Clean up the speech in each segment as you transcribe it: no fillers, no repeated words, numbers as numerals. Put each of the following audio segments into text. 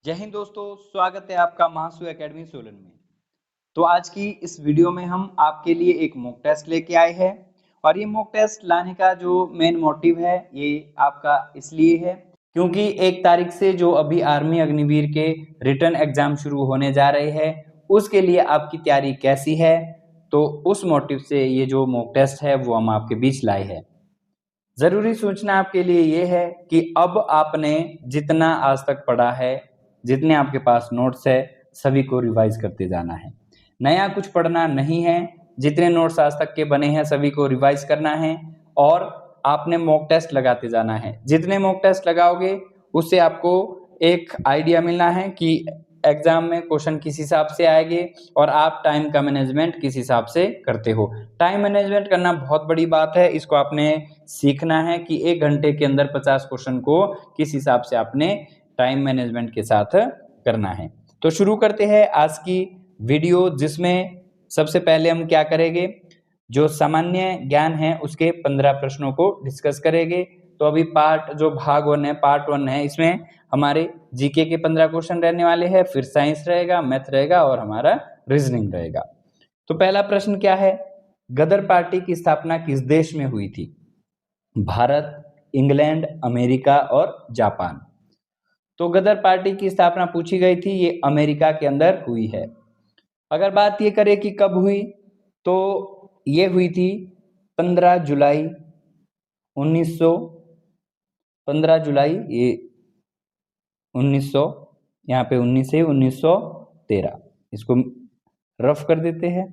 जय हिंद दोस्तों, स्वागत है आपका महासू एकेडमी सोलन में। तो आज की इस वीडियो में हम आपके लिए एक मॉक टेस्ट लेके आए हैं और ये मॉक टेस्ट लाने का जो मेन मोटिव है ये आपका इसलिए है क्योंकि 1 तारीख से जो अभी आर्मी अग्निवीर के रिटन एग्जाम शुरू होने जा रहे हैं उसके लिए आपकी तैयारी कैसी है, तो उस मोटिव से ये जो मॉक टेस्ट है वो हम आपके बीच लाए हैं। जरूरी सूचना आपके लिए ये है कि अब आपने जितना आज तक पढ़ा है, जितने आपके पास नोट्स है, सभी को रिवाइज करते जाना है। नया कुछ पढ़ना नहीं है, जितने नोट्स आज तक के बने हैं सभी को रिवाइज करना है और आपने मॉक टेस्ट लगाते जाना है। जितने मॉक टेस्ट लगाओगे उससे आपको एक आइडिया मिलना है कि एग्जाम में क्वेश्चन किस हिसाब से आएंगे और आप टाइम का मैनेजमेंट किस हिसाब से करते हो। टाइम मैनेजमेंट करना बहुत बड़ी बात है, इसको आपने सीखना है कि 1 घंटे के अंदर 50 क्वेश्चन को किस हिसाब से आपने टाइम मैनेजमेंट के साथ करना है। तो शुरू करते हैं आज की वीडियो, जिसमें सबसे पहले हम क्या करेंगे, जो सामान्य ज्ञान है उसके 15 प्रश्नों को डिस्कस करेंगे। तो अभी भाग 1 है, पार्ट 1 है, इसमें हमारे जीके के 15 क्वेश्चन रहने वाले हैं, फिर साइंस रहेगा, मैथ रहेगा और हमारा रीजनिंग रहेगा। तो पहला प्रश्न क्या है, गदर पार्टी की स्थापना किस देश में हुई थी? भारत, इंग्लैंड, अमेरिका और जापान। तो गदर पार्टी की स्थापना पूछी गई थी, ये अमेरिका के अंदर हुई है। अगर बात ये करें कि कब हुई, तो ये हुई थी 15 जुलाई 1900 15 जुलाई ये 1900, यहाँ पे 19 से 1913, इसको रफ कर देते हैं।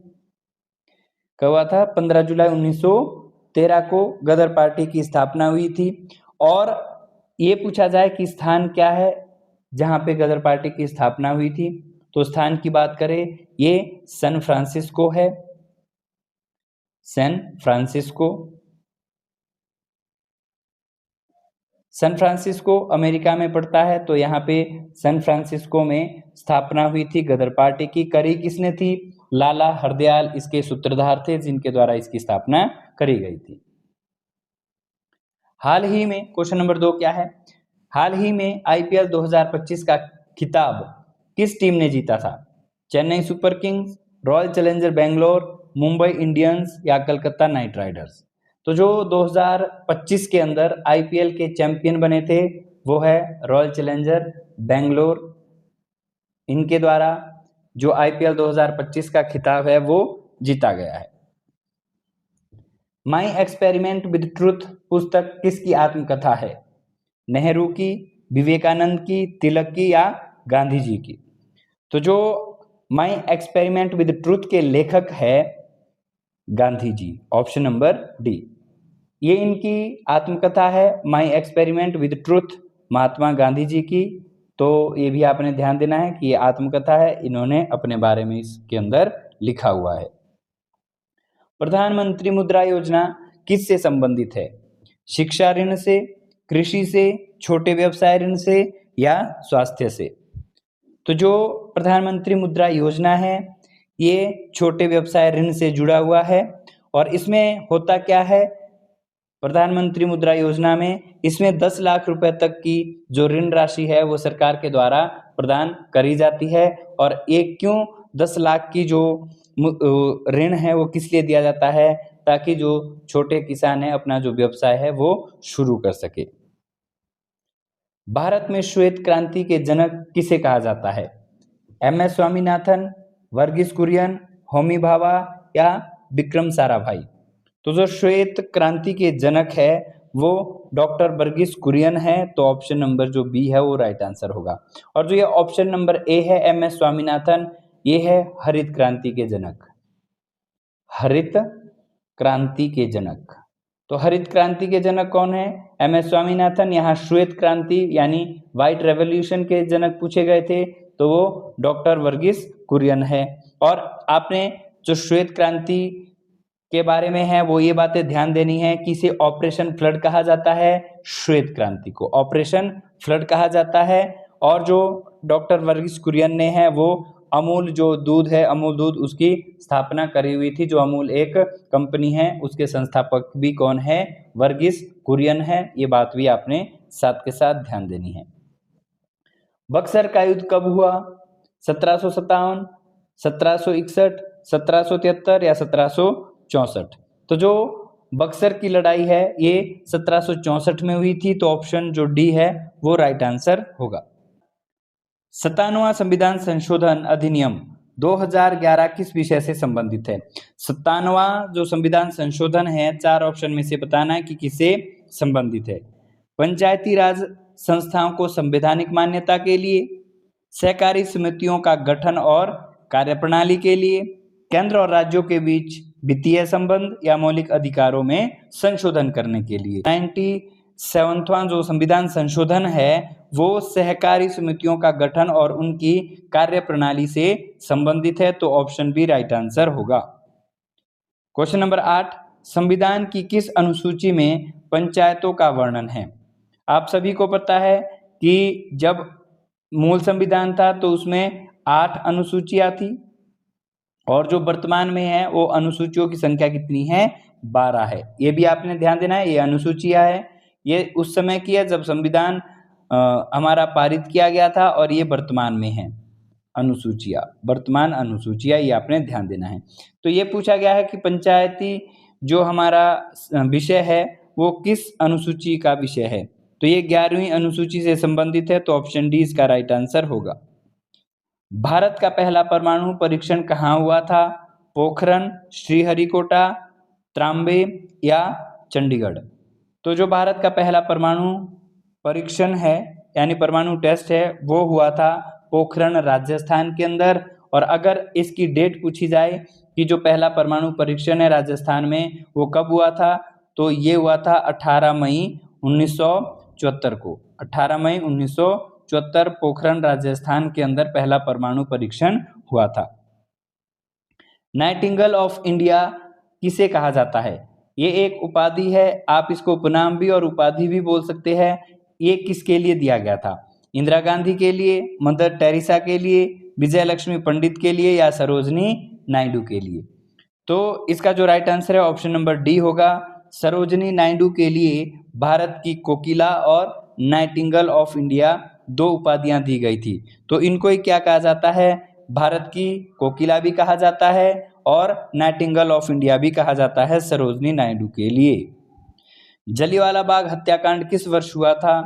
कब हुआ था? 15 जुलाई 1913 को गदर पार्टी की स्थापना हुई थी। और ये पूछा जाए कि स्थान क्या है जहाँ पे गदर पार्टी की स्थापना हुई थी, तो स्थान की बात करें, ये सैन फ्रांसिस्को है। सैन फ्रांसिस्को अमेरिका में पड़ता है, तो यहाँ पे सैन फ्रांसिस्को में स्थापना हुई थी गदर पार्टी की। करी किसने थी? लाला हरदयाल इसके सूत्रधार थे, जिनके द्वारा इसकी स्थापना करी गई थी। हाल ही में क्वेश्चन नंबर 2 क्या है, हाल ही में आईपीएल 2025 का खिताब किस टीम ने जीता था? Chennai super Kings, royal challenger Bangalore, Mumbai Indians या कलकत्ता नाइट राइडर्स। तो जो 2025 के अंदर आईपीएल के चैंपियन बने थे वो है रॉयल चैलेंजर बेंगलोर। इनके द्वारा जो आईपीएल 2025 का खिताब है वो जीता गया है। माई एक्सपेरिमेंट विद ट्रूथ पुस्तक किसकी आत्मकथा है? नेहरू की, विवेकानंद की, तिलक की या गांधी जी की? तो जो माई एक्सपेरिमेंट विद ट्रूथ के लेखक है Gandhi ji, option number D. ये इनकी आत्मकथा है, my experiment with truth, Mahatma Gandhi ji की। तो ये भी आपने ध्यान देना है कि ये आत्मकथा है, इन्होंने अपने बारे में इसके अंदर लिखा हुआ है। प्रधानमंत्री मुद्रा योजना किससे संबंधित है? शिक्षा ऋण से, कृषि से, छोटे व्यवसाय ऋण से या स्वास्थ्य से? तो जो प्रधानमंत्री मुद्रा योजना है ये छोटे व्यवसाय ऋण से जुड़ा हुआ है। और इसमें होता क्या है, प्रधानमंत्री मुद्रा योजना में इसमें 10 लाख रुपए तक की जो ऋण राशि है वो सरकार के द्वारा प्रदान करी जाती है। और ये क्यों 10 लाख की जो ऋण है वो किस लिए दिया जाता है? ताकि जो छोटे किसान है अपना जो व्यवसाय है वो शुरू कर सके। भारत में श्वेत क्रांति के जनक किसे कहा जाता है? एम.एस. स्वामीनाथन, वर्गीस कुरियन, होमी भाभा या विक्रम साराभाई? तो जो श्वेत क्रांति के जनक है वो डॉक्टर वर्गीस कुरियन है, तो ऑप्शन नंबर जो बी है वो राइट आंसर होगा। और जो ये ऑप्शन नंबर ए है एम.एस. स्वामीनाथन, ये है हरित क्रांति के जनक। हरित क्रांति के जनक, तो हरित क्रांति के जनक कौन है? एम.एस. स्वामीनाथन। यहाँ श्वेत क्रांति यानी व्हाइट रेवोल्यूशन के जनक पूछे गए थे, तो वो डॉक्टर वर्गीस कुरियन है। और आपने जो श्वेत क्रांति के बारे में है वो ये बातें ध्यान देनी है कि इसे ऑपरेशन फ्लड कहा जाता है, श्वेत क्रांति को ऑपरेशन फ्लड कहा जाता है। और जो डॉक्टर वर्गीस कुरियन ने है वो अमूल जो दूध है, अमूल दूध, उसकी स्थापना करी हुई थी। जो अमूल एक कंपनी है उसके संस्थापक भी कौन है? वर्गीस कुरियन है। ये बात भी आपने साथ के साथ ध्यान देनी है। बक्सर का युद्ध कब हुआ? 1757, 1761, 1773 या 1764? तो जो बक्सर की लड़ाई है ये 1764 में हुई थी, तो ऑप्शन जो डी है वो राइट आंसर होगा। 57वां संविधान संशोधन अधिनियम 2011 किस विषय से संबंधित है? 57वां जो संविधान संशोधन है, 4 ऑप्शन में से बताना है कि किससे संबंधित है। पंचायती राज संस्थाओं को संवैधानिक मान्यता के लिए, सहकारी समितियों का गठन और कार्यप्रणाली के लिए, केंद्र और राज्यों के बीच वित्तीय संबंध या मौलिक अधिकारों में संशोधन करने के लिए। 97वां जो संविधान संशोधन है वो सहकारी समितियों का गठन और उनकी कार्यप्रणाली से संबंधित है, तो ऑप्शन बी राइट आंसर होगा। क्वेश्चन नंबर 8, संविधान की किस अनुसूची में पंचायतों का वर्णन है? आप सभी को पता है कि जब मूल संविधान था तो उसमें 8 अनुसूचियां थी, और जो वर्तमान में है वो अनुसूचियों की संख्या कितनी है? 12 है। ये भी आपने ध्यान देना है, ये अनुसूचियां है, ये उस समय की है जब संविधान हमारा पारित किया गया था, और ये वर्तमान में है अनुसूचियां, वर्तमान अनुसूचियां, ये आपने ध्यान देना है। तो ये पूछा गया है कि पंचायती जो हमारा विषय है वो किस अनुसूची का विषय है? तो ये 11वीं अनुसूची से संबंधित है, तो ऑप्शन डी इसका राइट आंसर होगा। भारत का पहला परमाणु परीक्षण कहाँ हुआ था? पोखरण, श्रीहरिकोटा, त्रांबे या चंडीगढ़? तो जो भारत का पहला परमाणु परीक्षण है यानी परमाणु टेस्ट है वो हुआ था पोखरण राजस्थान के अंदर। और अगर इसकी डेट पूछी जाए कि जो पहला परमाणु परीक्षण है राजस्थान में वो कब हुआ था, तो ये हुआ था 18 मई 1974 को। 18 मई 1974 पोखरण राजस्थान के अंदर पहला परमाणु परीक्षण हुआ था। नाइटिंगेल ऑफ इंडिया किसे कहा जाता है? ये एक उपाधि है, आप इसको उपनाम भी और उपाधि भी बोल सकते हैं। ये किसके लिए दिया गया था? इंदिरा गांधी के लिए, मदर टेरेसा के लिए, विजय लक्ष्मी पंडित के लिए या सरोजनी नायडू के लिए? तो इसका जो राइट आंसर है ऑप्शन नंबर डी होगा। सरोजनी नायडू के लिए भारत की कोकिला और नाइटिंगेल ऑफ इंडिया 2 उपाधियां दी गई थी। तो इनको ही क्या कहा जाता है? भारत की कोकिला भी कहा जाता है और नाइटिंगेल ऑफ इंडिया भी कहा जाता है सरोजनी नायडू के लिए। जलियांवाला बाग हत्याकांड किस वर्ष हुआ था?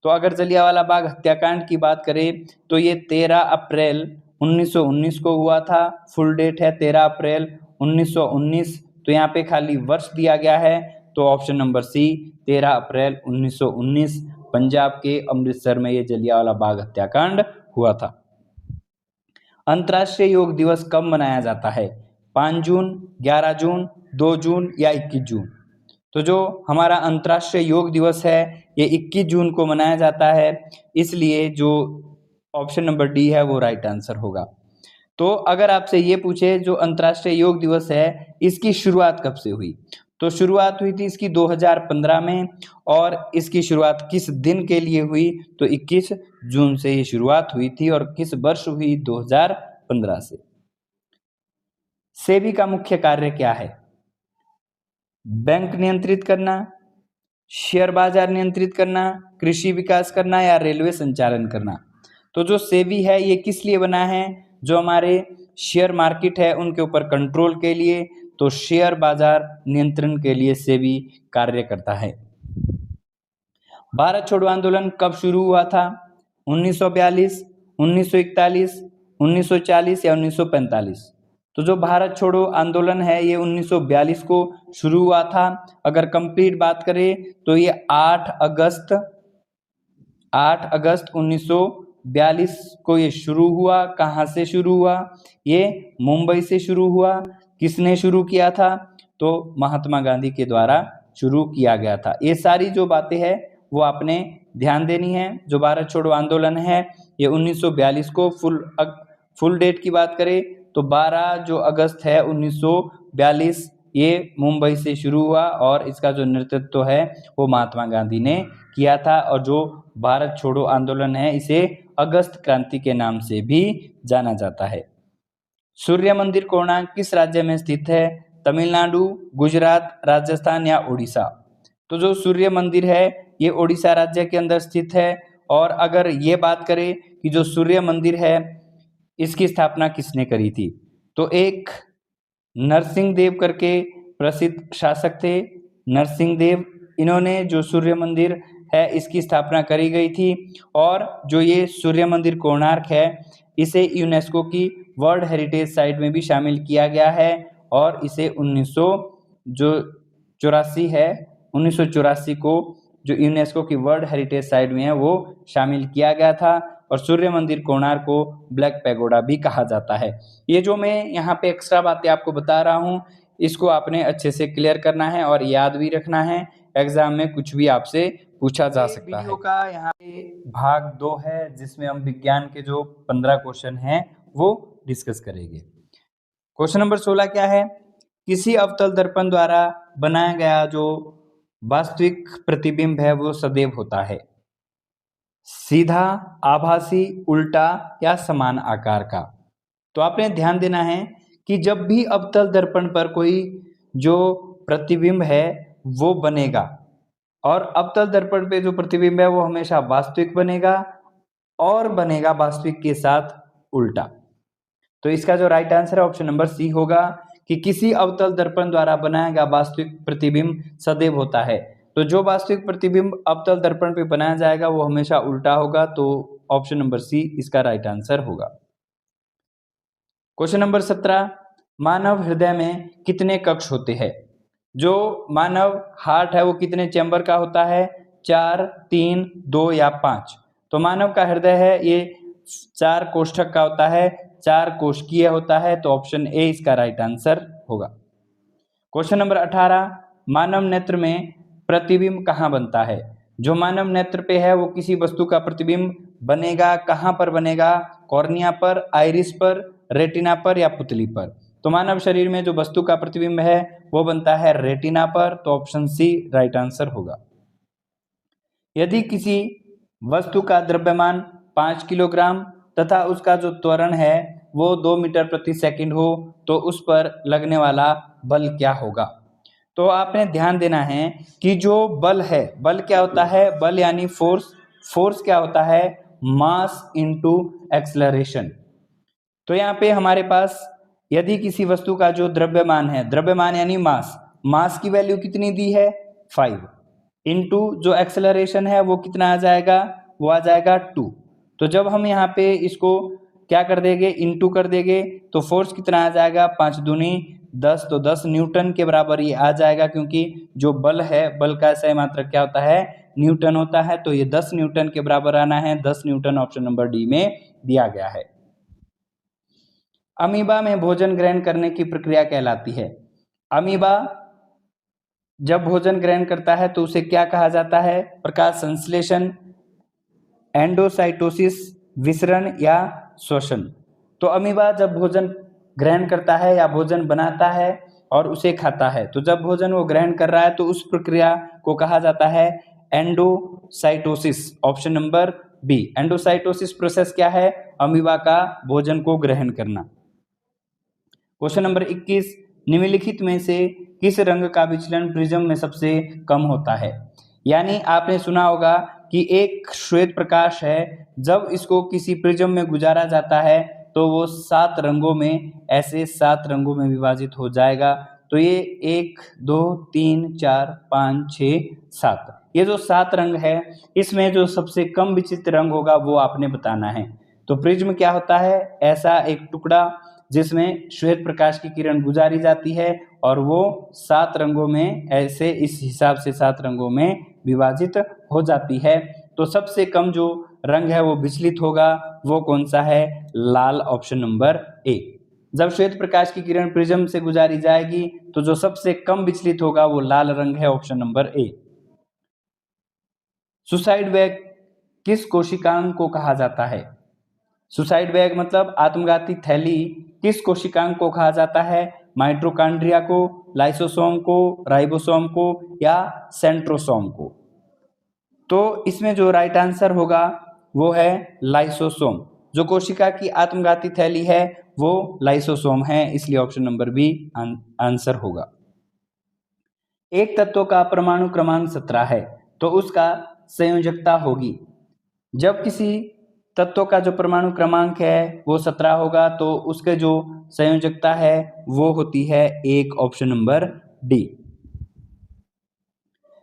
तो अगर जलियांवाला बाग हत्याकांड की बात करें तो ये 13 अप्रैल 1919 को हुआ था। फुल डेट है 13 अप्रैल 1919। तो यहाँ पे खाली वर्ष दिया गया है, तो ऑप्शन नंबर सी 13 अप्रैल 1919 पंजाब के अमृतसर में ये जलियांवाला बाग हत्याकांड हुआ था। अंतर्राष्ट्रीय योग दिवस कब मनाया जाता है? 5 जून, 11 जून, 2 जून या 21 जून? तो जो हमारा अंतर्राष्ट्रीय योग दिवस है ये 21 जून को मनाया जाता है, इसलिए जो ऑप्शन नंबर डी है वो राइट आंसर होगा। तो अगर आपसे ये पूछे जो अंतर्राष्ट्रीय योग दिवस है इसकी शुरुआत कब से हुई? तो शुरुआत हुई थी इसकी 2015 में, और इसकी शुरुआत किस दिन के लिए हुई? तो 21 जून से ये शुरुआत हुई थी, और किस वर्ष हुई? 2015 से। सेबी का मुख्य कार्य क्या है? बैंक नियंत्रित करना, शेयर बाजार नियंत्रित करना, कृषि विकास करना या रेलवे संचालन करना? तो जो सेबी है ये किस लिए बना है? जो हमारे शेयर मार्केट है उनके ऊपर कंट्रोल के लिए, तो शेयर बाजार नियंत्रण के लिए सेबी कार्य करता है। भारत छोड़ो आंदोलन कब शुरू हुआ था? 1942, 1941, 1940 या 1945? तो जो भारत छोड़ो आंदोलन है ये 1942 को शुरू हुआ था। अगर कंप्लीट बात करें तो ये 8 अगस्त 1942 को ये शुरू हुआ। कहाँ से शुरू हुआ? ये मुंबई से शुरू हुआ। किसने शुरू किया था? तो महात्मा गांधी के द्वारा शुरू किया गया था। ये सारी जो बातें हैं वो आपने ध्यान देनी है। जो भारत छोड़ो आंदोलन है ये 1942 को फुल डेट की बात करें तो 12 जो अगस्त है 1942 ये मुंबई से शुरू हुआ, और इसका जो नेतृत्व है वो महात्मा गांधी ने किया था। और जो भारत छोड़ो आंदोलन है इसे अगस्त क्रांति के नाम से भी जाना जाता है। सूर्य मंदिर कोणार्क किस राज्य में स्थित है? तमिलनाडु, गुजरात, राजस्थान या उड़ीसा? तो जो सूर्य मंदिर है ये उड़ीसा राज्य के अंदर स्थित है। और अगर ये बात करें कि जो सूर्य मंदिर है इसकी स्थापना किसने करी थी? तो एक नरसिंह देव करके प्रसिद्ध शासक थे, नरसिंह देव, इन्होंने जो सूर्य मंदिर है इसकी स्थापना करी गई थी। और जो ये सूर्य मंदिर कोणार्क है इसे यूनेस्को की वर्ल्ड हेरिटेज साइट में भी शामिल किया गया है और इसे 1984 को जो यूनेस्को की वर्ल्ड हेरिटेज साइट में है वो शामिल किया गया था। और सूर्य मंदिर कोणार्क को ब्लैक पैगोडा भी कहा जाता है। ये जो मैं यहाँ पे एक्स्ट्रा बातें आपको बता रहा हूँ इसको आपने अच्छे से क्लियर करना है और याद भी रखना है, एग्जाम में कुछ भी आपसे पूछा जा सकता है। वीडियो का यहाँ पे भाग 2 है जिसमें हम विज्ञान के जो 15 क्वेश्चन हैं वो डिस्कस करेंगे। क्वेश्चन नंबर 16 क्या है? किसी अवतल दर्पण द्वारा बनाया गया जो वास्तविक प्रतिबिंब है वो सदैव होता है सीधा, आभासी, उल्टा या समान आकार का। तो आपने ध्यान देना है कि जब भी अवतल दर्पण पर कोई जो प्रतिबिंब है वो बनेगा और अवतल दर्पण पे जो प्रतिबिंब है वो हमेशा वास्तविक बनेगा और बनेगा वास्तविक के साथ उल्टा। तो इसका जो राइट आंसर है ऑप्शन नंबर सी होगा कि किसी अवतल दर्पण द्वारा बनाया गया वास्तविक प्रतिबिंब सदैव होता है। तो जो वास्तविक प्रतिबिंब अवतल दर्पण पे बनाया जाएगा वो हमेशा उल्टा होगा, तो ऑप्शन नंबर सी इसका राइट आंसर होगा। क्वेश्चन नंबर 17, मानव हृदय में कितने कक्ष होते हैं? जो मानव हार्ट है वो कितने चैम्बर का होता है? 4, 3, 2 या 5? तो मानव का हृदय है ये 4 कोष्ठक का होता है, 4 कोशिकीय होता है, तो ऑप्शन ए इसका राइट आंसर होगा। क्वेश्चन नंबर 18, मानव नेत्र में प्रतिबिंब कहाँ बनता है? जो मानव नेत्र पे है वो किसी वस्तु का प्रतिबिंब बनेगा, कहाँ पर बनेगा? कॉर्निया पर, आइरिस पर, रेटिना पर या पुतली पर? तो मानव शरीर में जो वस्तु का प्रतिबिंब है वो बनता है रेटिना पर, तो ऑप्शन सी राइट आंसर होगा। यदि किसी वस्तु का द्रव्यमान 5 किलोग्राम तथा उसका जो त्वरण है वो 2 मीटर प्रति सेकंड हो तो उस पर लगने वाला बल क्या होगा? तो आपने ध्यान देना है कि जो बल है, बल क्या होता है? बल यानी फोर्स, फोर्स क्या होता है? Mass into acceleration. तो यहाँ पे हमारे पास यदि किसी वस्तु का जो द्रव्यमान है, द्रव्यमान यानी मास, मास की वैल्यू कितनी दी है? 5 इनटू जो एक्सेलरेशन है वो कितना आ जाएगा? वो आ जाएगा 2। तो जब हम यहाँ पे इसको क्या कर देंगे? इनटू कर देंगे तो फोर्स कितना आ जाएगा? 5 दूनी 10, तो 10 न्यूटन के बराबर ये आ जाएगा, क्योंकि जो बल है, बल का सही मात्रक क्या होता है? न्यूटन होता है। तो ये 10 न्यूटन के बराबर आना है, 10 न्यूटन ऑप्शन नंबर डी में दिया गया है। अमीबा में भोजन ग्रहण करने की प्रक्रिया कहलाती है? अमीबा जब भोजन ग्रहण करता है तो उसे क्या कहा जाता है? प्रकाश संश्लेषण, एंडोसाइटोसिस, विसरण या श्वसन? तो अमीबा जब भोजन ग्रहण करता है या भोजन बनाता है और उसे खाता है, तो जब भोजन वो ग्रहण कर रहा है तो उस प्रक्रिया को कहा जाता है endocytosis, option number B. Endocytosis process क्या है? अमीबा का भोजन को ग्रहण करना। क्वेश्चन नंबर 21, निम्नलिखित में से किस रंग का विचलन प्रिज्म में सबसे कम होता है? यानी आपने सुना होगा कि एक श्वेत प्रकाश है, जब इसको किसी प्रिज्म में गुजारा जाता है तो वो 7 रंगों में, ऐसे 7 रंगों में विभाजित हो जाएगा। तो ये 1, 2, 3, 4, 5, 6, 7, ये जो 7 रंग है इसमें जो सबसे कम विचित्र रंग होगा वो आपने बताना है। तो प्रिज्म क्या होता है? ऐसा एक टुकड़ा जिसमें श्वेत प्रकाश की किरण गुजारी जाती है और वो 7 रंगों में, ऐसे इस हिसाब से 7 रंगों में विभाजित हो जाती है। तो सबसे कम जो रंग है वो विचलित होगा, वो कौन सा है? लाल, ऑप्शन नंबर ए। जब श्वेत प्रकाश की किरण प्रिज्म से गुजारी जाएगी तो जो सबसे कम विचलित होगा वो लाल रंग है, option number A. Suicide bag किस कोशिकांग को कहा जाता है? सुसाइड बैग मतलब आत्मघाती थैली किस कोशिकांग को कहा जाता है? माइटोकॉन्ड्रिया को, लाइसोसोम को, राइबोसोम को या सेंट्रोसोम को? तो इसमें जो राइट आंसर होगा वो है लाइसोसोम। जो कोशिका की आत्मघाती थैली है वो लाइसोसोम है, इसलिए ऑप्शन नंबर बी आंसर होगा। एक तत्व का परमाणु क्रमांक 17 है तो उसका संयोजकता होगी। जब किसी तत्व का जो परमाणु क्रमांक है वो 17 होगा, तो उसके जो संयोजकता है वो होती है 1, ऑप्शन नंबर डी।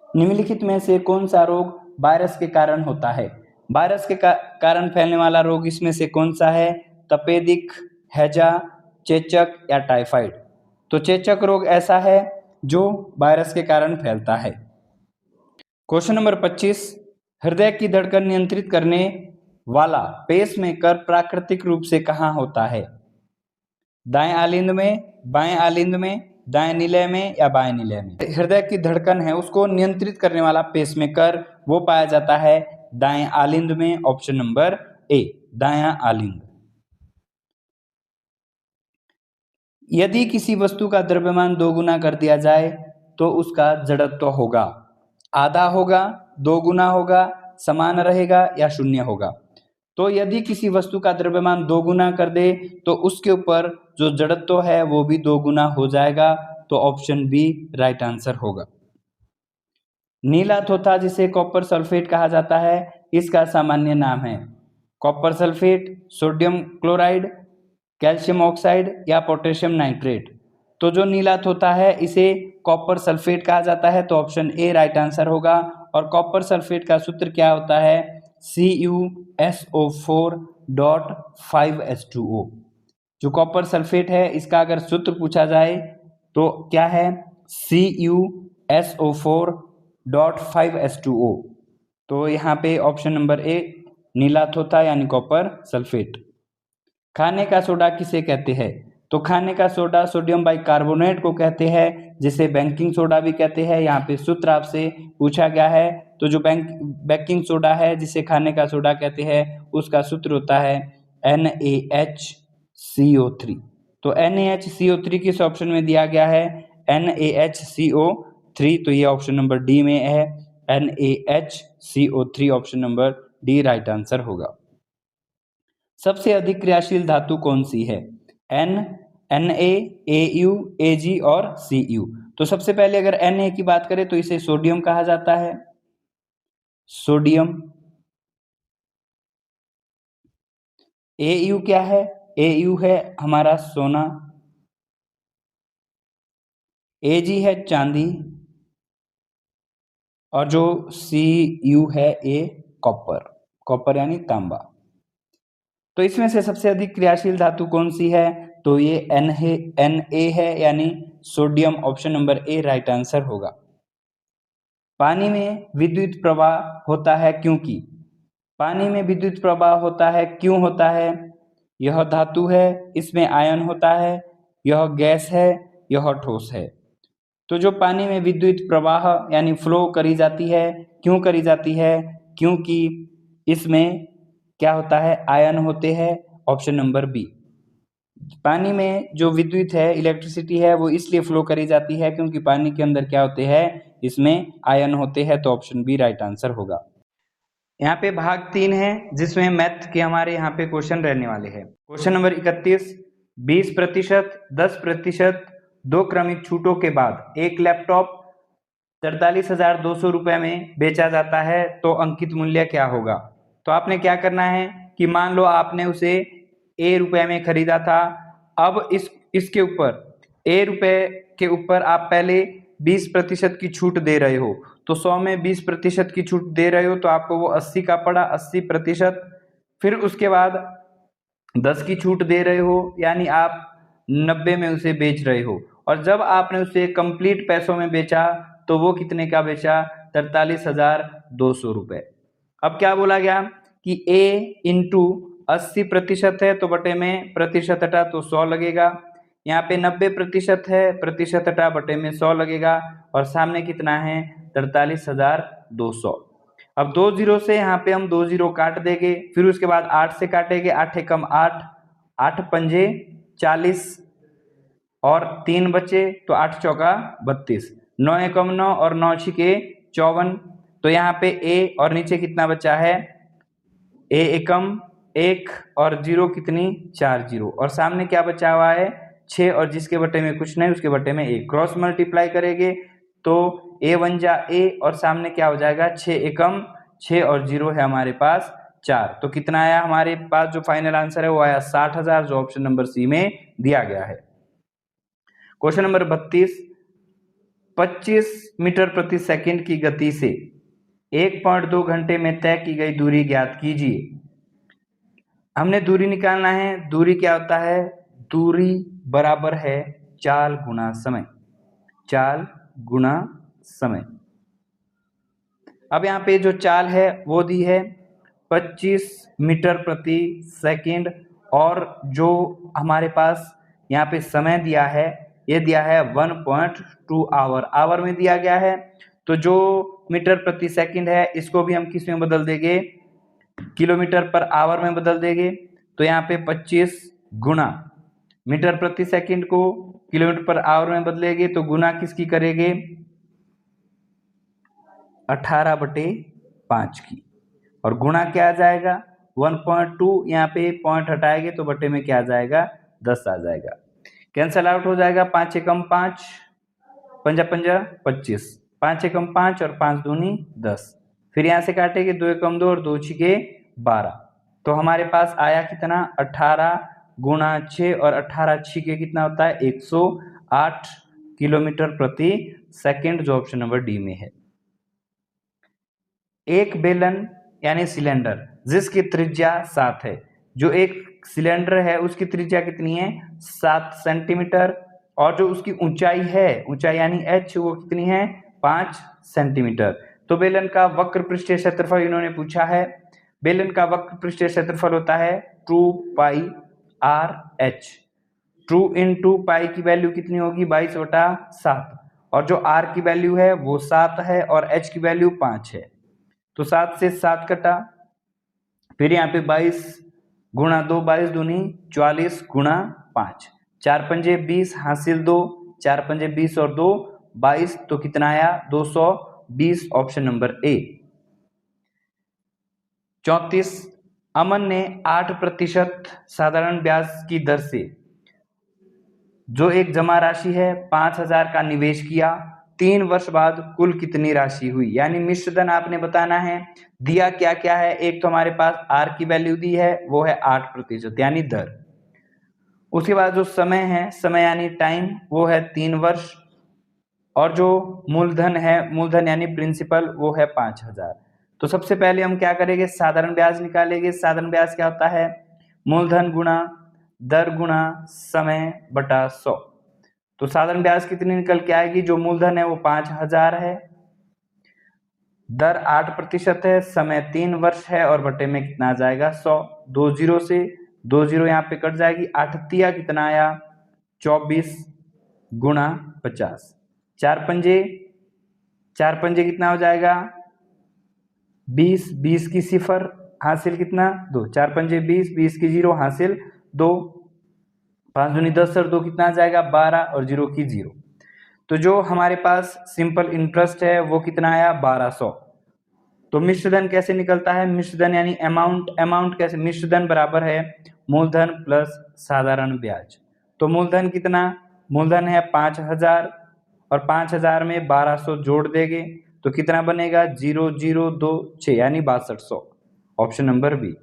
निम्नलिखित में से कौन सा रोग वायरस के कारण होता है? वायरस के कारण फैलने वाला रोग इसमें से कौन सा है? तपेदिक, हैजा, चेचक या टाइफाइड? तो चेचक रोग ऐसा है जो वायरस के कारण फैलता है। क्वेश्चन नंबर 25, हृदय की धड़कन नियंत्रित करने वाला पेसमेकर प्राकृतिक रूप से कहाँ होता है? दाएं आलिंद में, बाएं आलिंद में, दाएं निलय में या बाएं निलय में? हृदय की धड़कन है उसको नियंत्रित करने वाला पेसमेकर वो पाया जाता है दाएं आलिंद में, ऑप्शन नंबर ए, दायां आलिंद। यदि किसी वस्तु का द्रव्यमान 2 गुना कर दिया जाए तो उसका जड़त्व होगा आधा होगा, 2 गुना होगा, समान रहेगा या शून्य होगा? तो यदि किसी वस्तु का द्रव्यमान 2 गुना कर दे तो उसके ऊपर जो जड़त्व है वो भी 2 गुना हो जाएगा, तो ऑप्शन बी राइट आंसर होगा। नीला थोथा जिसे कॉपर सल्फेट कहा जाता है, इसका सामान्य नाम है copper sulphate, sodium chloride, calcium oxide या पोटेशियम नाइट्रेट? तो जो नीला थोथा है इसे कॉपर सल्फेट कहा जाता है, तो ऑप्शन ए राइट आंसर होगा। और कॉपर सल्फेट का सूत्र क्या होता है? CuSO4.5H2O। जो कॉपर सल्फेट है इसका अगर सूत्र पूछा जाए तो क्या है? CuSO4.5H2O। तो यहाँ पे ऑप्शन नंबर ए नीला थोथा यानी कॉपर सल्फेट। खाने का सोडा किसे कहते हैं? तो खाने का सोडा सोडियम बाइकार्बोनेट को कहते हैं, जिसे बेकिंग सोडा भी कहते हैं। यहाँ पे सूत्र आपसे पूछा गया है, तो जो बेकिंग सोडा है जिसे खाने का सोडा कहते हैं उसका सूत्र होता है NaHCO3। तो NaHCO3 किस ऑप्शन में दिया गया है? NaHCO3, तो ये ऑप्शन नंबर डी में है, NaHCO3 option number D right answer होगा। सबसे अधिक क्रियाशील धातु कौन सी है? Na, Au, Ag और Cu? तो सबसे पहले अगर Na की बात करें तो इसे सोडियम कहा जाता है, सोडियम। Au क्या है? Au है हमारा सोना, Ag है चांदी और जो Cu है ये कॉपर यानी तांबा। तो इसमें से सबसे अधिक क्रियाशील धातु कौन सी है? तो ये Na है यानी sodium, option number A right answer होगा। पानी में विद्युत प्रवाह होता है क्योंकि? पानी में विद्युत प्रवाह होता है क्यों होता है? यह धातु है, इसमें आयन होता है, यह गैस है, यह ठोस है? तो जो पानी में विद्युत प्रवाह यानी फ्लो करी जाती है, क्यों करी जाती है? क्योंकि इसमें क्या होता है? आयन होते हैं, ऑप्शन नंबर बी। पानी में जो विद्युत है, इलेक्ट्रिसिटी है, वो इसलिए फ्लो करी जाती है क्योंकि पानी के अंदर क्या होते हैं? इसमें आयन होते हैं, तो ऑप्शन बी राइट आंसर होगा। यहाँ पे भाग 3 है जिसमें मैथ के हमारे यहाँ पे क्वेश्चन रहने वाले हैं। क्वेश्चन नंबर 31, 20%, 10%, 2 क्रमिक छूटों के बाद एक लैपटॉप 43,200 रुपये में बेचा जाता है, तो अंकित मूल्य क्या होगा? तो आपने क्या करना है कि मान लो आपने उसे A रुपये में खरीदा था, अब इसके ऊपर A रुपये के ऊपर आप पहले 20% की छूट दे रहे हो, तो 100 में 20% की छूट दे रहे हो तो आपको वो 80 का पड़ा, 80%। फिर उसके बाद 10 की छूट दे रहे हो यानी आप 90 में उसे बेच रहे हो, और जब आपने उसे कंप्लीट पैसों में बेचा तो वो कितने का बेचा? 43,200 रुपये। अब क्या बोला गया कि A इंटू 80% है तो बटे में प्रतिशत हटा तो 100 लगेगा। यहाँ पे 90% है, प्रतिशत हटा बटे में 100 लगेगा, और सामने कितना है? 43,200। अब 2 जीरो से यहाँ पे हम 2 जीरो काट देंगे, फिर उसके बाद 8 से काटेंगे, 8 एकम 8, 8 पंजे 40 और 3 बचे तो 8 चौका 32, 9 एकम 9 और 9 छिके 54। तो यहाँ पे A और नीचे कितना बचा है? A एकम 1 और 0 कितनी? 4 जीरो, और सामने क्या बचा हुआ है? 6, और जिसके बटे में कुछ नहीं उसके बटे में 1। क्रॉस मल्टीप्लाई करेंगे तो A 1 जा A और सामने क्या हो जाएगा? 6 एकम 6 और 0 है हमारे पास 4। तो कितना आया हमारे पास जो फाइनल आंसर है वो आया 60,000, जो ऑप्शन नंबर सी में दिया गया है। क्वेश्चन नंबर 32, 25 मीटर प्रति सेकंड की गति से 1.2 घंटे में तय की गई दूरी ज्ञात कीजिए। हमने दूरी निकालना है। दूरी क्या होता है? दूरी बराबर है चाल गुना समय, चाल गुना समय। अब यहाँ पे जो चाल है वो दी है 25 मीटर प्रति सेकंड, और जो हमारे पास यहाँ पे समय दिया है ये दिया है 1.2 आवर, आवर में दिया गया है। तो जो मीटर प्रति सेकंड है इसको भी हम किस में बदल देंगे? किलोमीटर पर आवर में बदल देंगे। तो यहाँ पे 25 गुना मीटर प्रति सेकंड को किलोमीटर पर आवर में बदलेंगे तो गुना किसकी करेंगे? 18/5 की, और गुणा क्या आ जाएगा? 1.2, यहाँ पे पॉइंट हटाएंगे तो बटे में क्या आ जाएगा? 10 आ जाएगा। कैंसल आउट हो जाएगा। 5 एकम 5, 5 पंजा 25, 5 एकम 5 और 5 दूनी 10। फिर यहाँ से काटेंगे 2 एकम 2 और 2 छिके 12। तो हमारे पास आया कितना? 18 गुणा 6 और 18 छिके कितना होता है? 108 किलोमीटर प्रति सेकंड, जो ऑप्शन नंबर डी में है। एक बेलन यानी सिलेंडर जिसकी त्रिज्या 7 है, जो एक सिलेंडर है उसकी त्रिज्या कितनी है? 7 सेंटीमीटर, और जो उसकी ऊंचाई है, ऊंचाई यानी h, वो कितनी है? 5 सेंटीमीटर। तो बेलन का वक्र पृष्ठीय क्षेत्रफल इन्होंने पूछा है। बेलन का वक्र पृष्ठीय क्षेत्रफल होता है 2πr/h। 2 × पाई की वैल्यू कितनी होगी? 22/7, और जो r की वैल्यू है वो 7 है और h की वैल्यू 5 है। तो 7 से 7 कटा, फिर यहाँ पे 22 गुणा 2, 22 दूनी 44 गुणा 5, 4 पंजे 20 हासिल 2, 4 पंजे 20 और 2 22, तो कितना आया? 220, ऑप्शन नंबर ए। 34, अमन ने 8% साधारण ब्याज की दर से जो एक जमा राशि है 5,000 का निवेश किया, 3 वर्ष बाद कुल कितनी राशि हुई? यानी मिश्र धन आपने बताना है। दिया क्या क्या है? एक तो हमारे पास आर की वैल्यू दी है वो है 8% यानी दर। उसके बाद जो समय है, समय यानी टाइम, वो है 3 वर्ष, और जो मूलधन है, मूलधन यानी प्रिंसिपल, वो है 5,000। तो सबसे पहले हम क्या करेंगे? साधारण ब्याज निकालेंगे। साधारण ब्याज क्या होता है? मूलधन गुणा दर गुणा समय बटा 100। तो साधारण ब्याज कितनी निकल के आएगी? जो मूलधन है वो 5,000 है, दर 8% है, समय 3 वर्ष है, और बटे में कितना आ जाएगा? 100। 2 जीरो से 2 जीरो यहाँ पे कट जाएगी। 8 तिया कितना आया? 24 गुणा 50। 4 पंजे कितना हो जाएगा? 20, 20 की सिफर हासिल कितना? 2, 4 पंजे 20, 20 की 0 हासिल 2, 5 दूनी 10 और 2 कितना आ जाएगा? 12 और 0 की 0। तो जो हमारे पास सिंपल इंटरेस्ट है वो कितना आया? 1200। तो मिश्रधन कैसे निकलता है? मिश्रधन यानी अमाउंट, अमाउंट कैसे? मिश्रधन बराबर है मूलधन प्लस साधारण ब्याज। तो मूलधन कितना? मूलधन है 5,000, और 5,000 में 1200 जोड़ देंगे तो कितना बनेगा? 0,026 यानी 6200, option number B.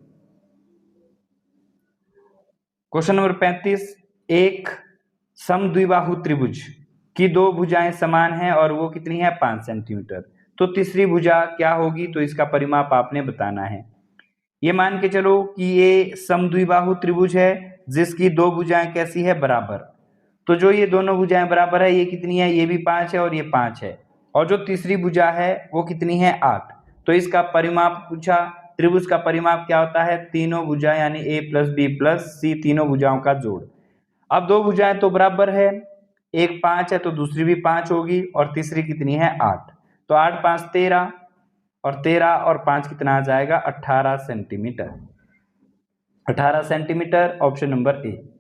Question number 35, एक समद्विबाहु त्रिभुज की 2 भुजाएं समान हैं और वो कितनी है? 5 सेंटीमीटर। तो तीसरी भुजा क्या होगी? तो इसका परिमाप आपने बताना है। ये मान के चलो कि ये समद्विबाहु त्रिभुज है जिसकी 2 भुजाएं कैसी है? बराबर। तो जो ये दोनों भुजाएं बराबर है, ये कितनी है? ये भी 5 है और ये 5 है, और जो तीसरी भुजा है वो कितनी है? 8। तो इसका परिमाप पूछा। त्रिभुज का परिमाप क्या होता है? तीनों भुजा यानी a + b + c, तीनों भुजाओं का जोड़। अब 2 भुजाएं तो बराबर है, एक 5 है तो दूसरी भी 5 होगी, और तीसरी कितनी है? 8। तो 8 5 13, और 13 और 5 कितना आ जाएगा? 18 centimetre. 18 centimetre, option number A.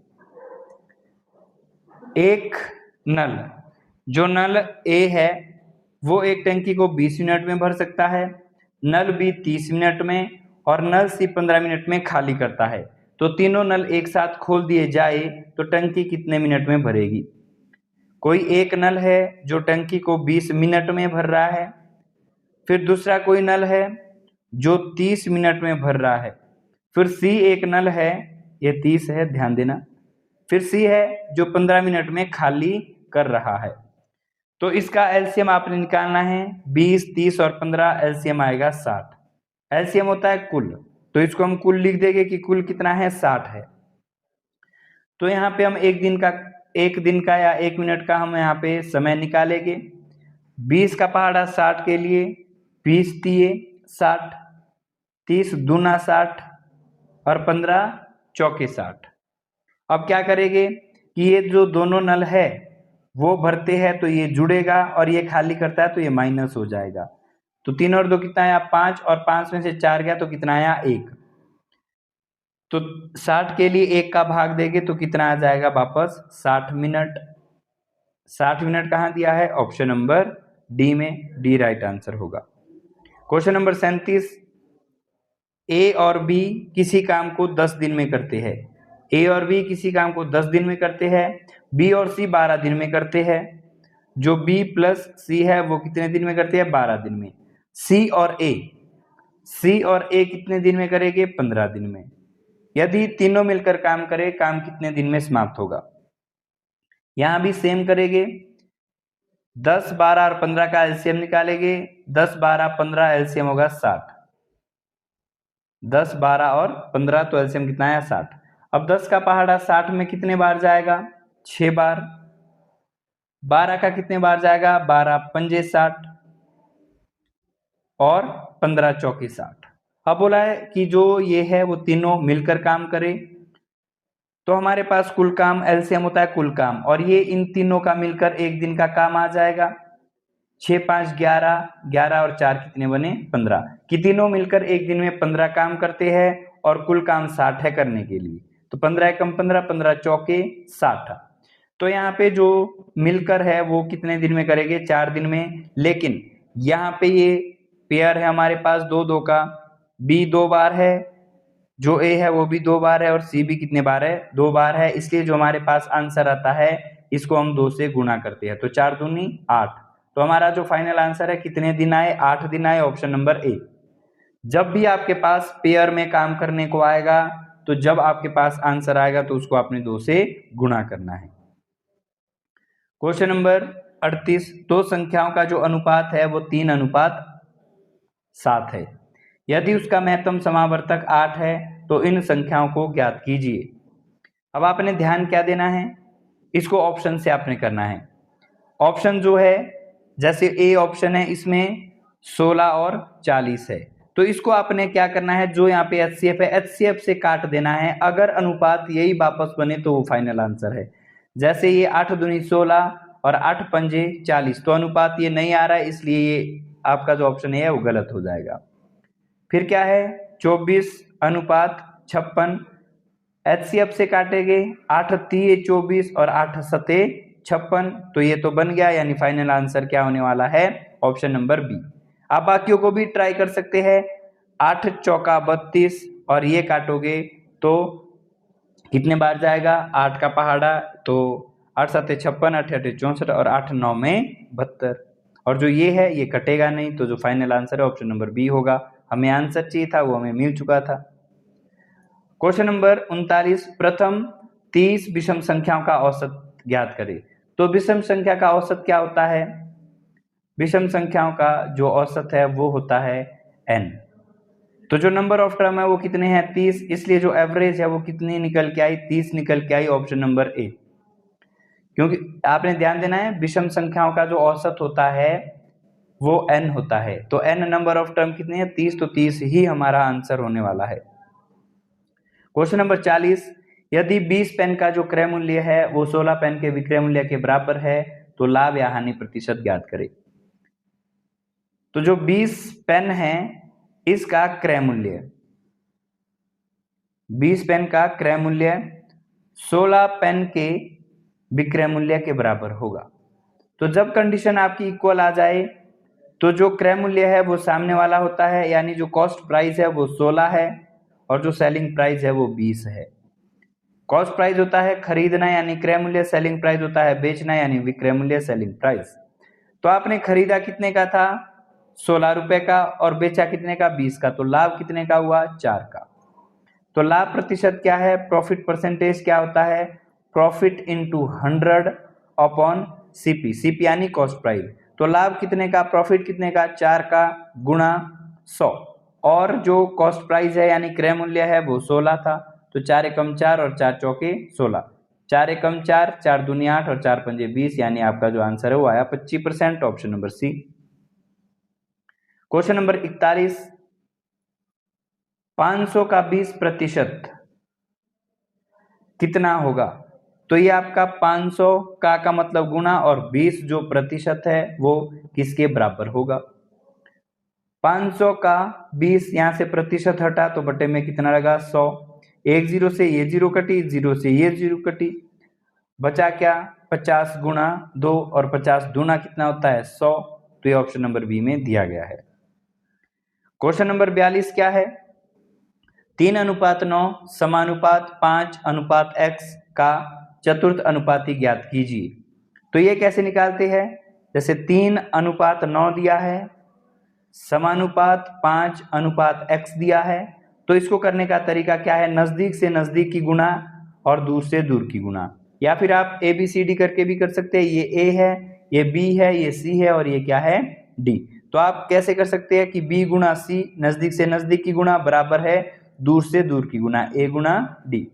एक नल, जो नल ए है वो एक टंकी को 20 मिनट में भर सकता है, नल बी 30 मिनट में, और नल सी 15 मिनट में खाली करता है। तो तीनों नल एक साथ खोल दिए जाए तो टंकी कितने मिनट में भरेगी? कोई एक नल है जो टंकी को 20 मिनट में भर रहा है, फिर दूसरा कोई नल है जो 30 मिनट में भर रहा है। फिर सी एक नल है, ये 30 है, ध्यान देना। फिर सी है जो 15 मिनट में खाली कर रहा है। तो इसका एलसीएम आपने निकालना है। 20, 30 और 15 एलसीएम आएगा 60। एलसीएम होता है कुल, तो इसको हम कुल लिख देंगे कि कुल कितना है, 60 है। तो यहाँ पे हम एक दिन का या 1 मिनट का हम यहाँ पे समय निकालेंगे। 20 का पहाड़ा 60 के लिए, 20 तिये 60, 30 दूना 60 और 15 चौके 60। अब क्या करेंगे कि ये जो दोनों नल है वो भरते हैं तो ये जुड़ेगा, और ये खाली करता है तो ये माइनस हो जाएगा। तो 3 और 2 कितना आया, 5, और 5 में से 4 गया तो कितना आया, 1। तो 60 के लिए 1 का भाग देंगे तो कितना आ जाएगा वापस, 60 मिनट। 60 मिनट कहाँ दिया है, ऑप्शन नंबर डी में, डी राइट आंसर होगा। क्वेश्चन नंबर 37, ए और बी किसी काम को 10 दिन में करते हैं। ए और बी किसी काम को 10 दिन में करते हैं। बी और सी 12 दिन में करते हैं। जो बी प्लस सी है वो कितने दिन में करते हैं, 12 दिन में। सी और ए कितने दिन में करेंगे, 15 दिन में। यदि तीनों मिलकर काम करें, काम कितने दिन में समाप्त होगा। यहां भी सेम करेंगे। 10, 12 और 15 का एलसीएम निकालेंगे। 10, 12, 15 एलसीएम होगा 60। 10, 12 और 15 तो एलसीएम कितना है, 60। अब 10 का पहाड़ा 60 में कितने बार जाएगा, 6 बार। 12 का कितने बार जाएगा, 12 पंजे 60 और 15 चौके 60। अब बोला है कि जो ये है वो तीनों मिलकर काम करे, तो हमारे पास कुल काम एलसीएम होता है कुल काम, और ये इन तीनों का मिलकर एक दिन का काम आ जाएगा। 6, 5, 11, 11 और 4 कितने बने, 15। कि तीनों मिलकर एक दिन में 15 काम करते हैं और कुल काम 60 है करने के लिए। तो 15 एकम 15, 15 चौके 60। तो यहाँ पे जो मिलकर है वो कितने दिन में करेंगे, 4 दिन में। लेकिन यहाँ पे ये पेयर है हमारे पास 2, 2 का। बी 2 बार है, जो ए है वो भी 2 बार है, और सी भी कितने बार है, 2 बार है। इसलिए जो हमारे पास आंसर आता है इसको हम 2 से गुणा करते हैं। तो 4 दूनी 8। तो हमारा जो फाइनल आंसर है कितने दिन आए, 8 दिन आए, ऑप्शन नंबर ए। जब भी आपके पास पेयर में काम करने को आएगा, तो जब आपके पास आंसर आएगा तो उसको आपने 2 से गुणा करना है। क्वेश्चन नंबर 38, दो संख्याओं का जो अनुपात है वो 3:7 है। यदि उसका महत्तम समावर्तक 8 है तो इन संख्याओं को ज्ञात कीजिए। अब आपने ध्यान क्या देना है, इसको ऑप्शन से आपने करना है। ऑप्शन जो है, जैसे ए ऑप्शन है, इसमें 16 और 40 है। तो इसको आपने क्या करना है, जो यहाँ पे एचसीएफ है, एचसीएफ से काट देना है। अगर अनुपात यही वापस बने तो वो फाइनल आंसर है। जैसे ये 8 दूनी 16 और 8 पंजे 40, तो अनुपात ये नहीं आ रहा है, इसलिए ये आपका जो ऑप्शन है वो गलत हो जाएगा। फिर क्या है, 24:56, एचसीएफ से काटेंगे। 8 तिये 24 और 8 सते 56, तो ये तो बन गया, यानी फाइनल आंसर क्या होने वाला है, ऑप्शन नंबर बी। आप बाकियों को भी ट्राई कर सकते हैं। 8 चौका 32 और ये काटोगे तो कितने बार जाएगा, 8 का पहाड़ा, तो 8 सते 56, 8 अठे 64 और 8 9 में 72। और जो ये है ये कटेगा नहीं, तो जो फाइनल आंसर है ऑप्शन नंबर बी होगा। हमें आंसर चाहिए था, वो हमें मिल चुका था। क्वेश्चन नंबर 39, प्रथम 30 विषम संख्याओं का औसत ज्ञात करें। तो विषम संख्या का औसत क्या होता है, विषम संख्याओं का जो औसत है वो होता है n। तो जो नंबर ऑफ टर्म है वो कितने हैं, 30, इसलिए जो एवरेज है वो कितनी निकल के आई, 30 निकल के आई, ऑप्शन नंबर ए। क्योंकि आपने ध्यान देना है, विषम संख्याओं का जो औसत होता है वो n होता है। तो n नंबर ऑफ टर्म कितने हैं, 30, तो 30 ही हमारा आंसर होने वाला है। क्वेश्चन नंबर 40, यदि 20 पेन का जो क्रय मूल्य है वो 16 पेन के विक्रय मूल्य के बराबर है तो लाभ या हानि प्रतिशत ज्ञात करें। तो जो 20 पेन है इसका क्रय मूल्य, 20 पेन का क्रय मूल्य 16 पेन के विक्रय मूल्य के बराबर होगा। तो जब कंडीशन आपकी इक्वल आ जाए तो जो क्रय मूल्य है वो सामने वाला होता है, यानी जो कॉस्ट प्राइस है वो 16 है और जो सेलिंग प्राइस है वो 20 है। कॉस्ट प्राइस होता है खरीदना यानी क्रय मूल्य, सेलिंग प्राइस होता है बेचना यानी विक्रय मूल्य सेलिंग प्राइस। तो आपने खरीदा कितने का था, 16 रुपए का और बेचा कितने का 20 का, तो लाभ कितने का हुआ 4 का। तो लाभ प्रतिशत क्या है, प्रॉफिट परसेंटेज क्या होता है, profit into 100 upon CP, CP यानी कॉस्ट प्राइस। तो लाभ कितने का, प्रॉफिट कितने का 4 का गुणा 100, और जो कॉस्ट प्राइस है यानी क्रय मूल्य है वो 16 था, तो 4 एकम 4 और 4 चौके 16, 4 एकम 4, 4 दूनी 8 और 4 पंजे 20, यानी आपका जो आंसर है वो आया 25%, option number C. Question number 41, 500 का 20% कितना होगा। तो ये आपका 500 का मतलब गुणा और 20 जो प्रतिशत है वो किसके बराबर होगा। 500 का 20 यहां से प्रतिशत हटा तो बटे में कितना लगा 100, एक जीरो से ये जीरो कटी, जीरो से ये जीरो कटी, बचा क्या 50 गुणा 2 और 50 दूना कितना होता है 100, तो ये ऑप्शन नंबर बी में दिया गया है। क्वेश्चन नंबर 42 क्या है, 3:9 समानुपात 5:x का चतुर्थ अनुपाती ज्ञात कीजिए। तो ये कैसे निकालते हैं, जैसे 3:9 दिया है, समानुपात 5:x दिया है, तो इसको करने का तरीका क्या है, नजदीक से नजदीक की गुणा और दूर से दूर की गुणा, या फिर आप ABCD करके भी कर सकते हैं, ये A है, ये B है, ये C है और ये क्या है D। तो आप कैसे कर सकते हैं कि B गुणा C नजदीक से नजदीक की गुणा बराबर है दूर से दूर की गुणा A गुणा D।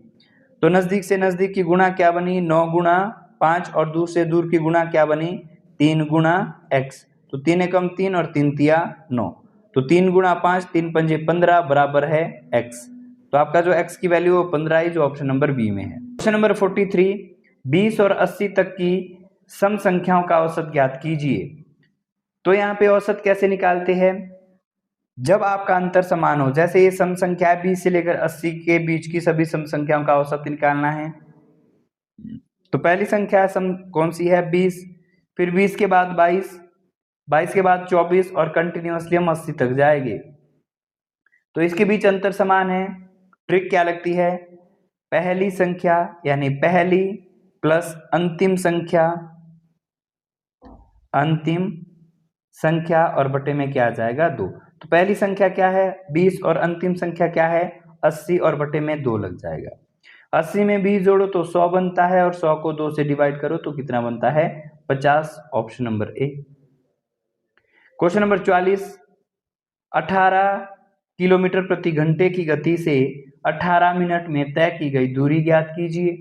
तो नजदीक से नजदीक की गुणा क्या बनी 9 गुणा 5 और दूर से दूर की गुणा क्या बनी 3 गुणा x, तो 3 एकम 3 और 3 तिया 9, तो 3 गुणा 5 3 पंजे 15 बराबर है x। तो आपका जो x की वैल्यू है 15 ही, जो ऑप्शन नंबर बी में है। क्वेश्चन नंबर 43, 20 और 80 तक की सम संख्याओं का औसत ज्ञात कीजिए। तो यहाँ पे औसत कैसे निकालते हैं, जब आपका अंतर समान हो, जैसे ये सम संख्या है 20 से लेकर 80 के बीच की सभी सम संख्याओं का औसत निकालना है। तो पहली संख्या सम कौन सी है 20, फिर 20 के बाद 22, 22 के बाद 24 और कंटिन्यूअसली हम 80 तक जाएंगे, तो इसके बीच अंतर समान है। ट्रिक क्या लगती है, पहली संख्या यानी पहली प्लस अंतिम संख्या और बटे में क्या आ जाएगा 2। तो पहली संख्या क्या है 20 और अंतिम संख्या क्या है 80 और बटे में 2 लग जाएगा। 80 में 20 जोड़ो तो 100 बनता है और 100 को 2 से डिवाइड करो तो कितना बनता है 50, option number A. Question number 44, 18 kilometre प्रति घंटे की गति से 18 मिनट में तय की गई दूरी ज्ञात कीजिए।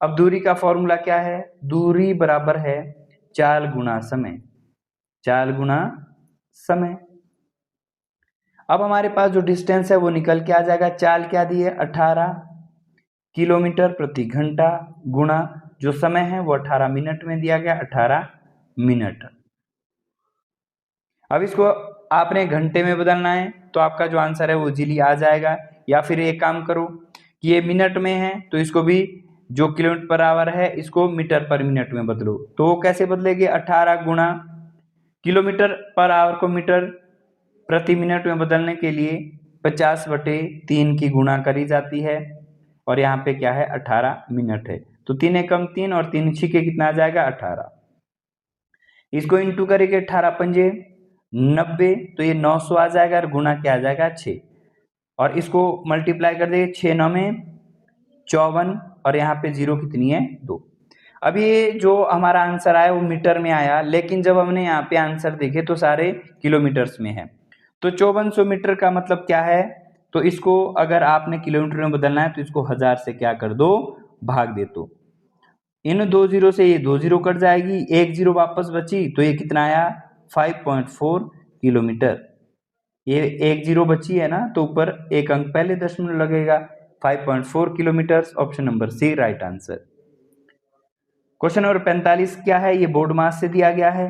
अब दूरी का फॉर्मूला क्या है, दूरी बराबर है चाल गुना समय, चाल गुना समय। अब हमारे पास जो डिस्टेंस है वो निकल के आ जाएगा, चाल क्या दी है 18 किलोमीटर प्रति घंटा गुना जो समय है वो 18 मिनट में दिया गया 18 मिनट। अब इसको आपने घंटे में बदलना है तो आपका जो आंसर है वो इजीली आ जाएगा, या फिर एक काम करो कि ये मिनट में है तो इसको भी जो किलोमीटर पर आवर है इसको मीटर पर मिनट में बदलो, तो वो कैसे बदलेंगे 18 गुना किलोमीटर पर आवर को मीटर प्रति मिनट में बदलने के लिए 50/3 की गुणा करी जाती है, और यहाँ पे क्या है 18 मिनट है, तो 3 एकम 3 और 3 छिके कितना आ जाएगा 18। इसको इंटू करेंगे 18 पंजे 90, तो ये 900 आ जाएगा और गुना क्या आ जाएगा 6, और इसको मल्टीप्लाई कर देंगे 6 9 में 54 और यहाँ पे जीरो कितनी है 2। अब ये जो हमारा आंसर आया वो मीटर में आया, लेकिन जब हमने यहाँ पे आंसर देखे तो सारे किलोमीटर्स में है, तो 5400 मीटर का मतलब क्या है, तो इसको अगर आपने किलोमीटर में बदलना है तो इसको 1000 से क्या कर दो भाग दे, तो इन 2 जीरो से ये 2 जीरो कट जाएगी, एक जीरो वापस बची, तो ये कितना आया 5.4 किलोमीटर, ये एक जीरो बची है ना तो ऊपर एक अंक पहले दशमलव लगेगा, 5.4 kilometre, option number C right answer. Question number 45 क्या है, ये बोर्ड मास से दिया गया है,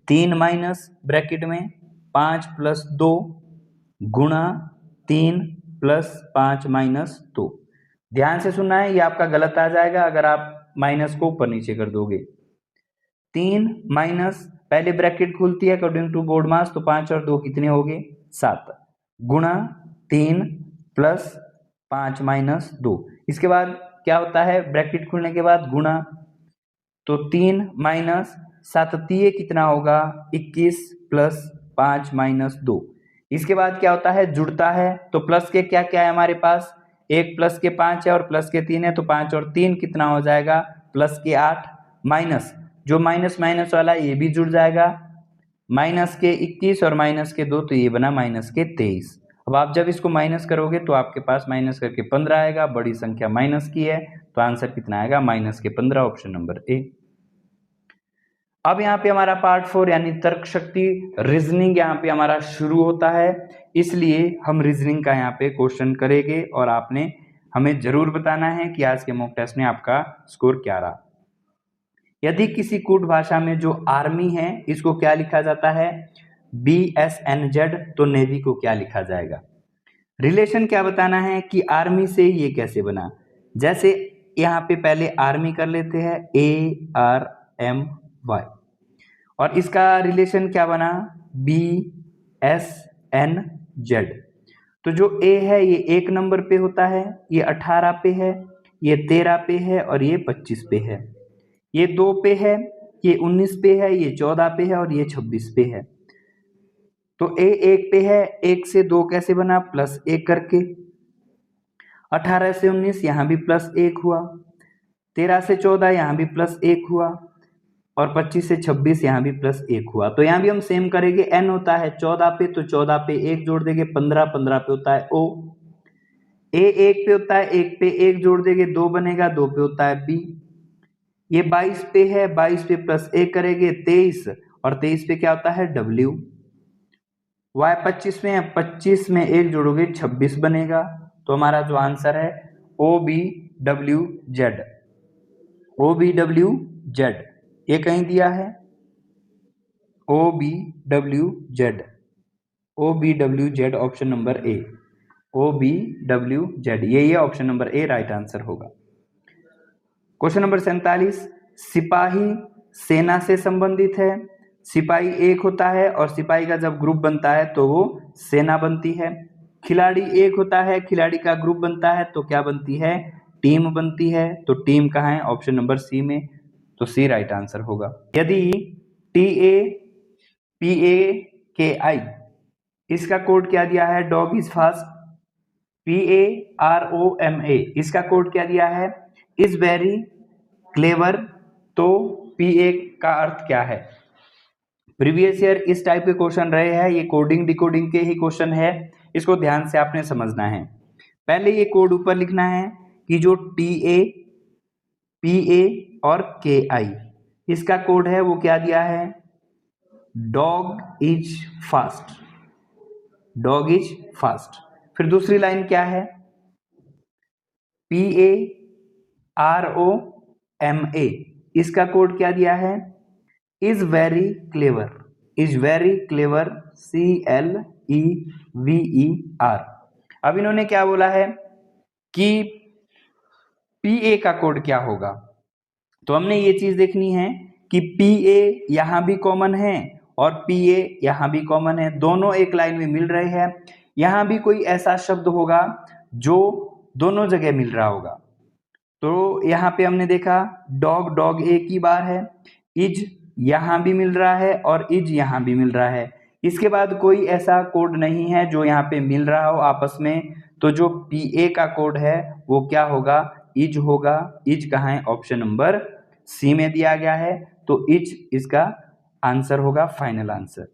3 माइनस ब्रैकेट में 5 प्लस 2 गुणा 3 प्लस 5 माइनस 2। ध्यान से सुनना है, ये आपका गलत आ जाएगा अगर आप माइनस को ऊपर नीचे कर दोगे। 3 माइनस पहले ब्रैकेट खुलती है अकॉर्डिंग टू बोर्ड मास, तो 5 और 2 कितने हो गए 7 गुणा 3 प्लस 5 माइनस 2। इसके बाद क्या होता है ब्रैकेट खुलने के बाद गुणा, तो 3 माइनस साततीय कितना होगा 21 प्लस 5 माइनस 2। इसके बाद क्या होता है जुड़ता है, तो प्लस के क्या क्या है हमारे पास, 1 प्लस के 5 है और प्लस के 3 है, तो 5 और 3 कितना हो जाएगा प्लस के 8, माइनस जो माइनस माइनस वाला ये भी जुड़ जाएगा, माइनस के 21 और माइनस के 2, तो ये बना माइनस के 23। अब आप जब इसको माइनस करोगे तो आपके पास माइनस करके 15 आएगा, बड़ी संख्या माइनस की है तो आंसर कितना आएगा माइनस के 15, ऑप्शन नंबर ए। अब यहाँ पे हमारा पार्ट 4 यानी तर्क शक्ति रीजनिंग यहाँ पे हमारा शुरू होता है, इसलिए हम रीजनिंग का यहाँ पे क्वेश्चन करेंगे और आपने हमें जरूर बताना है कि आज के मॉक टेस्ट में आपका स्कोर क्या रहा। यदि किसी कूट भाषा में जो आर्मी है इसको क्या लिखा जाता है BSNZ, तो नेवी को क्या लिखा जाएगा। रिलेशन क्या बताना है कि आर्मी से ये कैसे बना, जैसे यहाँ पे पहले आर्मी कर लेते हैं ARMY और इसका रिलेशन क्या बना BSNZ। तो जो A है ये 1 नंबर पे होता है, ये 18 पे है, ये 13 पे है और ये 25 पे है, ये 2 पे है, ये 19 पे है, ये 14 पे है और ये 26 पे है। तो A 1 पे है, 1 से 2 कैसे बना प्लस 1 करके, 18 से 19 यहाँ भी प्लस 1 हुआ, 13 से 14 यहाँ भी प्लस 1 हुआ और 25 से 26 यहाँ भी प्लस 1 हुआ। तो यहाँ भी हम सेम करेंगे, n होता है 14 पे तो 14 पे 1 जोड़ देंगे, 15 15 पे होता है O, A 1 पे होता है 1 पे 1 जोड़ देंगे 2 बनेगा, 2 पे होता है B, ये 22 पे है 22 पे प्लस 1 करेंगे 23 और 23 पे क्या होता है W, Y 25 में है 25 में 1 जोड़ोगे 26 बनेगा, तो हमारा जो आंसर है OBWZ, OBWZ ये कहीं दिया है OBWZ, OBWZ option number A, OBWZ ये option number A right answer होगा। क्वेश्चन नंबर 47, सिपाही सेना से संबंधित है, सिपाही एक होता है और सिपाही का जब ग्रुप बनता है तो वो सेना बनती है, खिलाड़ी एक होता है, खिलाड़ी का ग्रुप बनता है तो क्या बनती है टीम बनती है, तो टीम कहाँ है ऑप्शन नंबर सी में, तो सी राइट आंसर होगा। यदि TAPAKI इसका कोड क्या दिया है डॉग इज फास्ट, PAROMA इसका कोड क्या दिया है इज वेरी क्लेवर, तो PA का अर्थ क्या है। प्रीवियस ईयर इस टाइप के क्वेश्चन रहे हैं, ये कोडिंग डिकोडिंग के ही क्वेश्चन है, इसको ध्यान से आपने समझना है। पहले ये कोड ऊपर लिखना है कि जो TA PA और KI इसका कोड है वो क्या दिया है dog is fast, dog is fast. फिर दूसरी लाइन क्या है PAROMA इसका कोड क्या दिया है is very clever, is very clever CLEVER। अब इन्होंने क्या बोला है कि PA का कोड क्या होगा, तो हमने ये चीज देखनी है कि PA यहां भी कॉमन है और PA यहां भी कॉमन है, दोनों एक लाइन में मिल रहे हैं, यहां भी कोई ऐसा शब्द होगा जो दोनों जगह मिल रहा होगा। तो यहाँ पे हमने देखा डॉग डॉग एक ही बार है, इज यहाँ भी मिल रहा है और इज यहाँ भी मिल रहा है, इसके बाद कोई ऐसा कोड नहीं है जो यहाँ पे मिल रहा हो आपस में, तो जो PA का कोड है वो क्या होगा इज होगा। इज कहाँ है ऑप्शन नंबर सी में दिया गया है, तो इज इसका आंसर होगा फाइनल आंसर।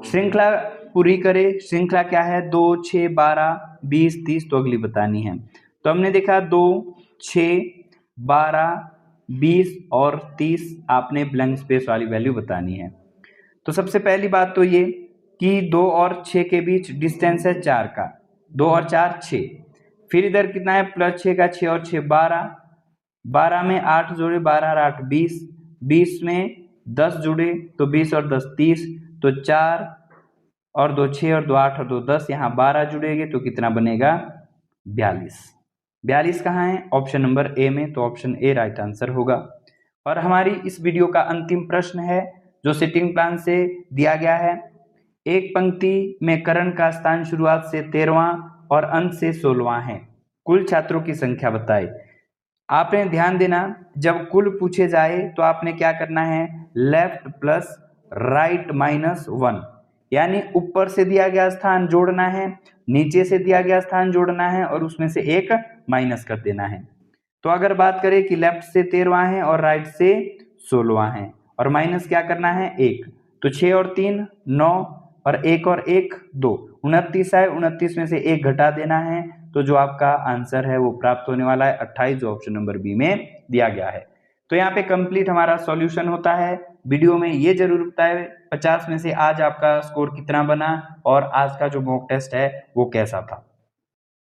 श्रृंखला पूरी करे, श्रृंखला क्या है 2 6 12 20 30, तो अगली बतानी है। तो हमने देखा 2 6 12 20 और 30, आपने ब्लैंक स्पेस वाली वैल्यू बतानी है। तो सबसे पहली बात तो ये कि 2 और 6 के बीच डिस्टेंस है 4 का, 2 और 4 6, फिर इधर कितना है प्लस 6 का 6 और 6 12, 12 में 8 जोड़े 12 और 8 20, 20 में 10 जुड़े तो 20 और 10 30, तो 4 और 2 6 और 2 8 और 2 10, यहाँ 12 जुड़ेंगे तो कितना बनेगा 42। 42 कहाँ है ऑप्शन नंबर ए में, तो ऑप्शन ए राइट आंसर होगा। और हमारी इस वीडियो का अंतिम प्रश्न है जो सिटिंग प्लान से दिया गया है, एक पंक्ति में करण का स्थान शुरुआत से 13वां और अंत से 16वां है, कुल छात्रों की संख्या बताए। आपने ध्यान देना, जब कुल पूछे जाए तो आपने क्या करना है, लेफ्ट प्लस राइट माइनस 1, यानी ऊपर से दिया गया स्थान जोड़ना है, नीचे से दिया गया स्थान जोड़ना है और उसमें से एक माइनस कर देना है। तो अगर बात करें कि लेफ्ट से 13वां है और राइट से 16वां है और माइनस क्या करना है 1, तो 6 और 3 9 और 1 और 1 2, 29 है, 29 में से 1 घटा देना है, तो जो आपका आंसर है वो प्राप्त होने वाला है 28, जो ऑप्शन नंबर बी में दिया गया है। तो यहाँ पे कंप्लीट हमारा सॉल्यूशन होता है। वीडियो में ये जरूर बताएं 50 में से आज आपका स्कोर कितना बना और आज का जो मॉक टेस्ट है वो कैसा था।